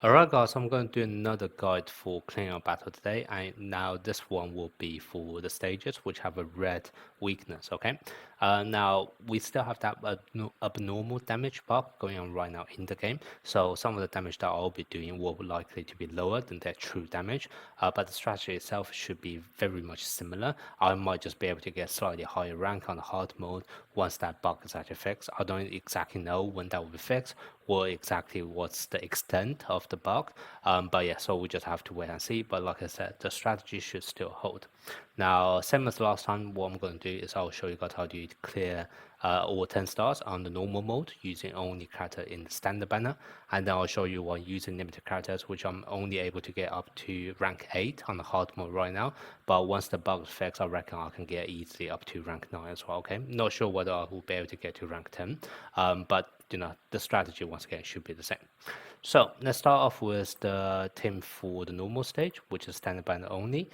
Alright guys, I'm going to do another guide for clearing up battle today, and now this one will be for the stages which have a red weakness, okay? Now we still have that abnormal damage bug going on right now in the game, so some of the damage that I'll be doing will likely to be lower than their true damage, but the strategy itself should be very much similar. I might just be able to get slightly higher rank on the hard mode once that bug is actually fixed. I don't exactly know when that will be fixed, or exactly what's the extent of the bug. But yeah, so we just have to wait and see. But like I said, the strategy should still hold. Now, same as last time, what I'm going to do is I'll show you guys how to clear all 10 stars on the normal mode using only character in the standard banner. And then I'll show you one using limited characters, which I'm only able to get up to rank 8 on the hard mode right now. But once the bug fixes, I reckon I can get easily up to rank 9 as well, okay? Not sure whether I will be able to get to rank 10, but you know, the strategy once again should be the same. So let's start off with the team for the normal stage, which is standard banner only.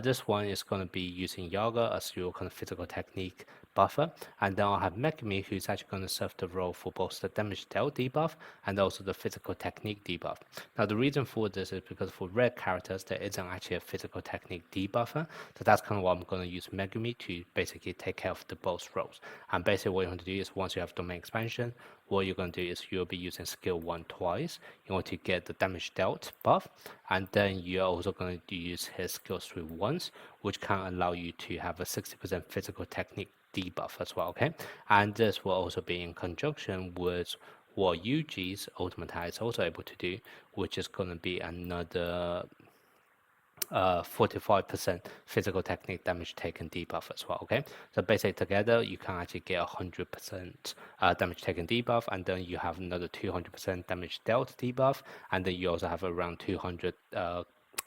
This one is going to be using Yaga as your kind of physical technique buffer, and then I'll have Megumi, who's actually going to serve the role for both the damage dealt debuff and also the physical technique debuff. Now the reason for this is because for red characters there isn't actually a physical technique debuffer, so that's kind of what I'm going to use Megumi to basically take care of the both roles. And basically what you want to do is once you have domain expansion, what you're going to do is you'll be using skill 1 twice in order to get the damage dealt buff, and then you're also going to use his skill 3 once, which can allow you to have a 60% physical technique debuff as well, okay? And this will also be in conjunction with what Yuji's ultimate is also able to do, which is going to be another 45% physical technique damage taken debuff as well, okay? So basically together you can actually get 100% damage taken debuff, and then you have another 200% damage dealt debuff, and then you also have around 200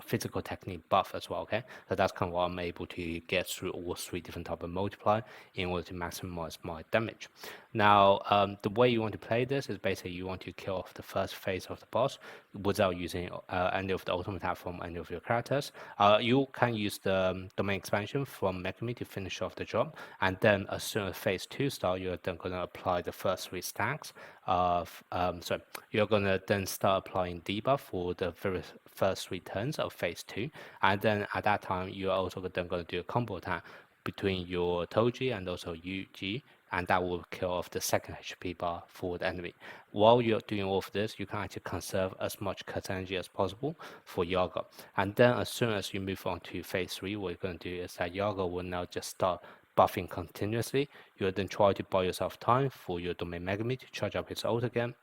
physical technique buff as well, okay? So that's kind of what I'm able to get through all three different type of multiply in order to maximize my damage. Now, the way you want to play this is basically you want to kill off the first phase of the boss without using any of the ultimate attack from any of your characters. You can use the domain expansion from Megumi to finish off the job, and then as soon as phase 2 starts, you're then going to apply the first 3 stacks of, so you're going to then start applying debuff for the very first 3 turns of phase 2, and then at that time, you're also then going to do a combo attack between your Toji and also Yuji, and that will kill off the second HP bar for the enemy. While you're doing all of this, you can actually conserve as much curse energy as possible for Yaga. And then as soon as you move on to phase 3, what you're going to do is that Yaga will now just start buffing continuously. You'll then try to buy yourself time for your Domain Megami to charge up his ult again.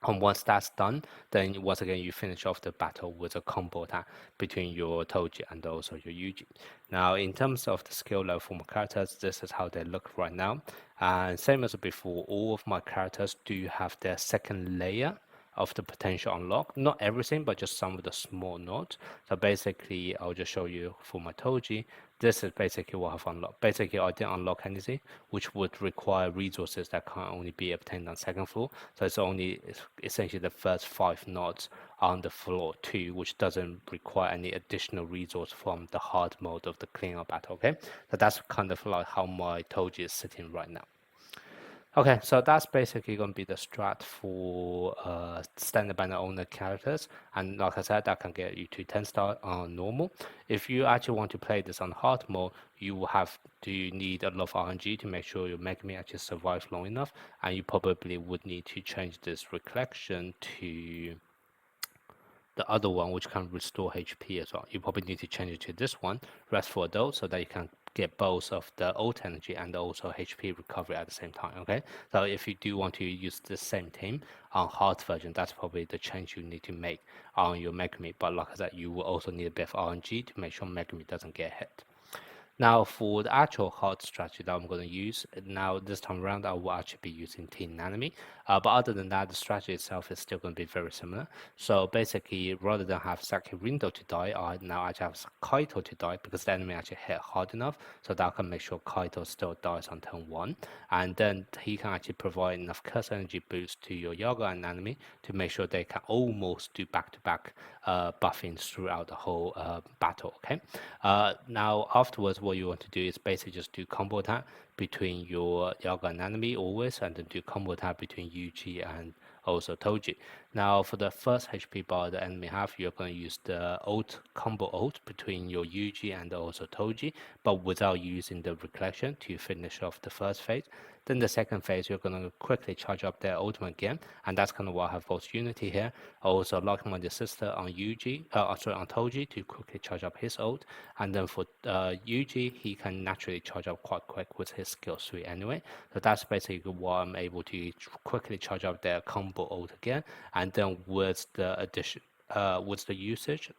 And once that's done, then once again you finish off the battle with a combo attack between your Toji and also your Yuji. Now, in terms of the skill level for my characters, this is how they look right now. And same as before, all of my characters do have their second layer of the potential unlock. Not everything, but just some of the small nodes. So basically, I'll just show you for my Toji. This is basically what I've unlocked. Basically, I didn't unlock anything, which would require resources that can only be obtained on second floor. So it's essentially the first 5 nodes on the floor 2, which doesn't require any additional resource from the hard mode of the cleanup battle, okay? So that's kind of like how my Toji is sitting right now. Okay, so that's basically going to be the strat for standard banner owner characters, and like I said, that can get you to 10 star on normal. If you actually want to play this on hard mode, you will have to need a lot of RNG to make sure your Megami actually survives long enough, and you probably would need to change this recollection to the other one, which can restore HP as well. You probably need to change it to this one, Rest for Adults, so that you can get both of the ult energy and also HP recovery at the same time, okay? So if you do want to use the same team on hard version, that's probably the change you need to make on your Megami. But like I said, you will also need a bit of RNG to make sure Megami doesn't get hit. Now for the actual hard strategy that I'm going to use, now this time around I will actually be using Teen Nanami. But other than that, the strategy itself is still going to be very similar. So basically, rather than have Sakurindo to die, I now actually have Kaito to die because the enemy actually hit hard enough so that I can make sure Kaito still dies on turn 1. And then he can actually provide enough curse energy boost to your Yaga and Nanami to make sure they can almost do back-to-back buffing throughout the whole battle, okay? Now afterwards, what you want to do is basically just do combo attack between your Yaga and Nanami always, and then do combo attack between Yuji and also Toji. Now for the first HP bar the enemy have, you're going to use the combo ult between your Yuji and also Toji, but without using the reflection to finish off the first phase. Then the second phase, you're going to quickly charge up their ultimate again, and that's kind of why I have both Unity here. Also locking my sister on on Toji to quickly charge up his ult, and then for Yuji, he can naturally charge up quite quick with his skill 3 anyway. So that's basically what I'm able to quickly charge up their combo ult again, and then with the addition, with the usage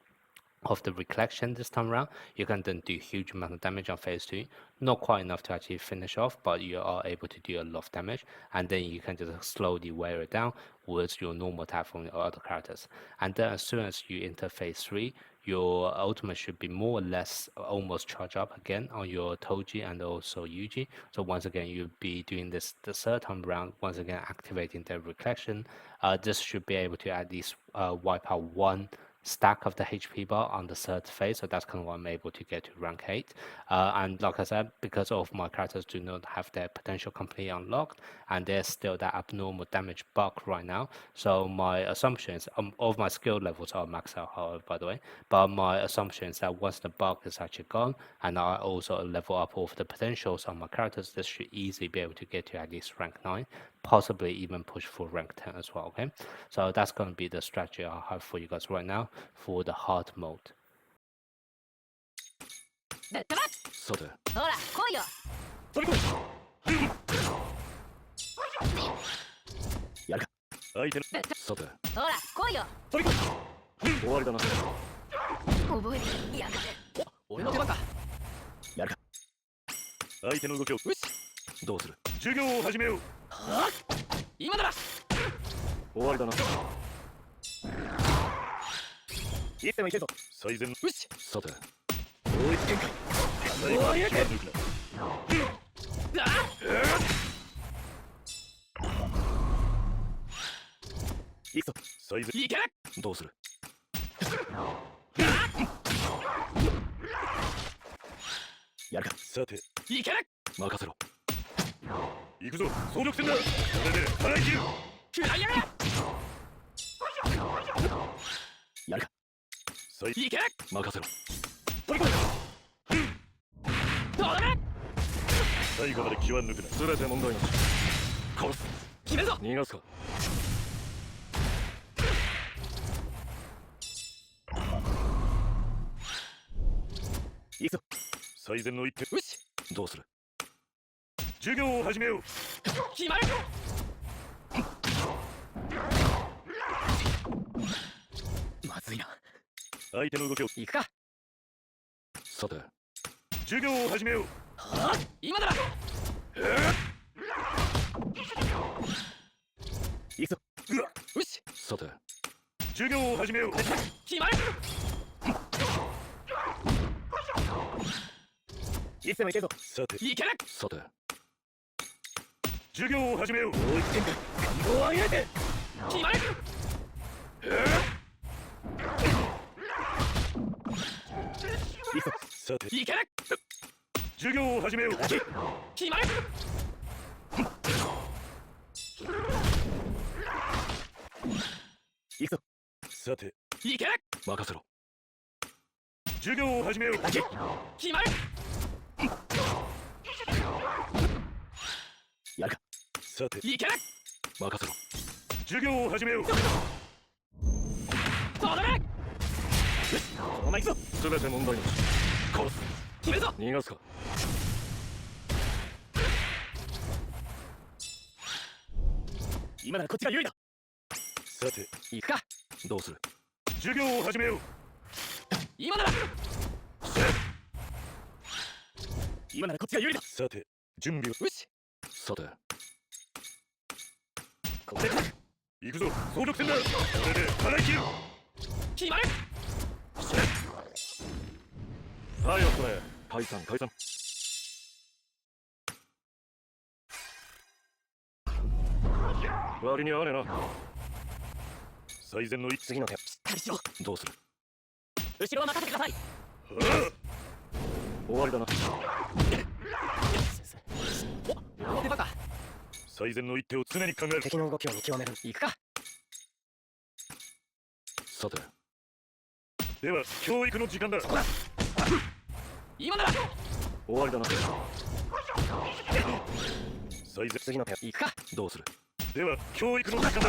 of the reflection this time around, you can then do huge amount of damage on phase 2. Not quite enough to actually finish off, but you are able to do a lot of damage, and then you can just slowly wear it down with your normal attack from your other characters. And then as soon as you enter phase 3, your ultimate should be more or less almost charged up again on your Toji and also Yuji. So once again, you'll be doing this the third time around, once again activating the reflection. This should be able to at least wipe out one stack of the HP bar on the third phase, so that's kind of what I'm able to get to rank 8. And like I said, because of my characters do not have their potential completely unlocked, and there's still that abnormal damage bug right now, so my assumption is all of my skill levels are maxed out, however, by the way, but my assumption is that once the bug is actually gone, and I also level up all of the potentials on my characters, this should easily be able to get to at least rank 9, possibly even push for rank 10 as well, okay? So that's going to be the strategy I have for you guys right now for the hard mode. さて、ほら来いよ。飛び込め。やるか。相手の。さて、ほら来いよ。飛び込め。終わりだな。覚えてやがれ。俺の手番か。やるか。相手の動きを。よし。どうする。授業を始めよう。はあ。今だな。終わりだな。いつでもいけるぞ。最善。よし。さて。統一見解。終わりやけ。いいぞ。最善。いけ。どうする。やるか。さて。いけ。任せろ。行くぞ。総力戦だ。これで払い切る。食らいやがれ。やるか。いけ。任せろ。飛び込め。どうだね。最後まで気は抜くな。すべて問題なし。殺す。決めるぞ。逃がすか。いいぞ。最善の一手。よし。どうする。授業を始めよう。決まる。まずいな。相手の動きを。行くか。さて。授業を始めよう。はあ、今だ。いいぞ。よし。さて。授業を始めよう。決まる。いつでもいけるぞ。さて。いける。さて。授業を始めよう。もう一点か。感動を上げて。決まる。いいぞ。さて。いける。授業を始めよう。決まる。いいぞ。さて。いける。任せろ。授業を始めよう。決まる。やるか。さて。いける。任せろ。授業を始めよう。そうだね。よし、このまま行くぞ。すべて問題なし。殺す。決めるぞ。逃がすか。今ならこっちが有利だ。さて。行くか。どうする。授業を始めよう。今なら。今ならこっちが有利だ。さて。準備を。よし。さて。ここで行くぞ。総力戦だ。これで払い切る。決まる。さあよそれ。解散解散。割に合わねえな。最善の一。次の手。しっかりしろ。どうする。後ろを任せてください。終わりだな。おお、手ばか。最善の一手を常に考える。敵の動きを見極める。行くか。さてでは教育の時間だ。今だ。終わりだな。最善。次の手行くか。どうする。では教育の時間だ。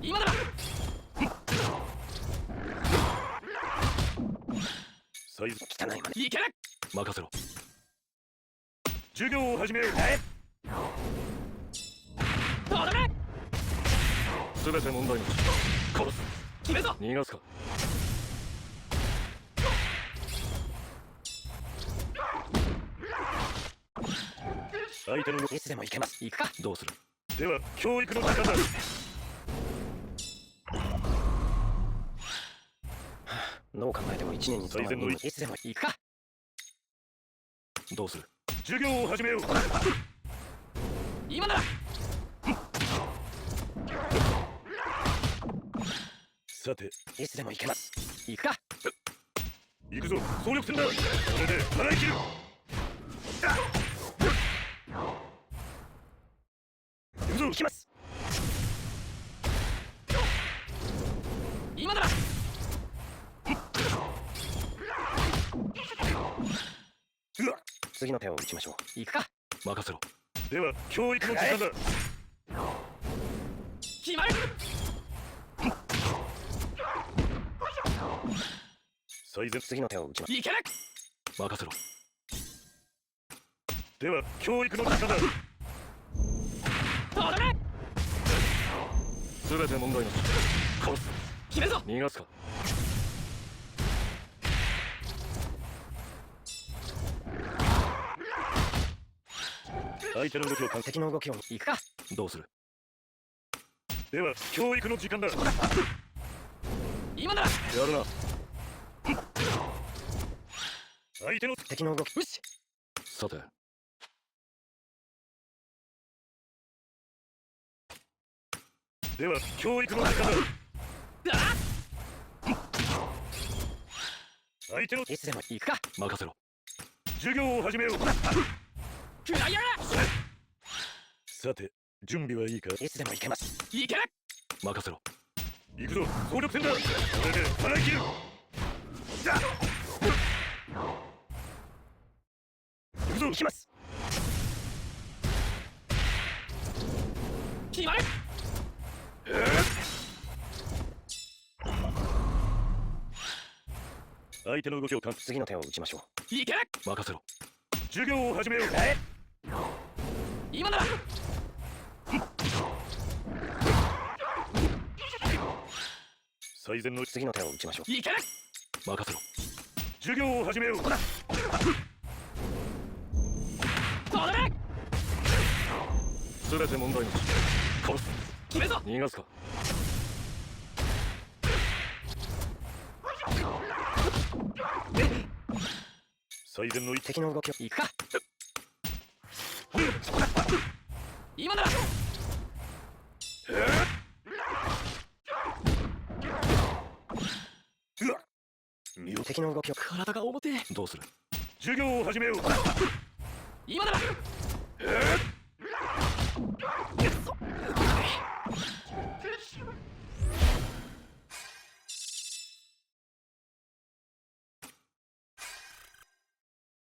今だ。最善。汚いまでいける。任せろ。授業を始めよう。どうだね。すべて問題なし。殺す。決めるぞ。逃がすか。相手のいつでも行けます。行くか。どうする。では教育の時間だ。どう考えても1年に一度最善のいつでも行くか。どうする。授業を始めよう。今だ。さていつでも行けます。行くか。行くぞ。総力戦だ。これで払い切る。行くぞ。行きます。今だ。次の手を打ちましょう。行くか。任せろ。では教育の時間だ。決まる。最善。次の手を打ちます。いける。任せろ。では教育の時間だ。どうだね。すべて問題なし。殺す。決めるぞ。逃がすか。相手の動きを観察。敵の動きを行くか。どうする。では教育の時間だ。今だ。やるな。相手の敵の動き。よし。さてでは教育の時間だ。相手のいつでも行くか。任せろ。授業を始めよう。くらいやが。さて準備はいいか。いつでも行けます。行ける。任せろ。行くぞ。総力戦だ。これで払い切る。行くぞ。行きます。決まる。相手の動きを観察。次の手を打ちましょう。いける。任せろ。授業を始めよう。今だ。最善の次の手を打ちましょう。いける。任せろ。授業を始めよう。どうだね。すべて問題なし。殺す。決めるぞ。逃がすか。最善の一。敵の動きを行くか。今だ。敵の動きを。体が重てえ。どうする。授業を始めよう。今だ。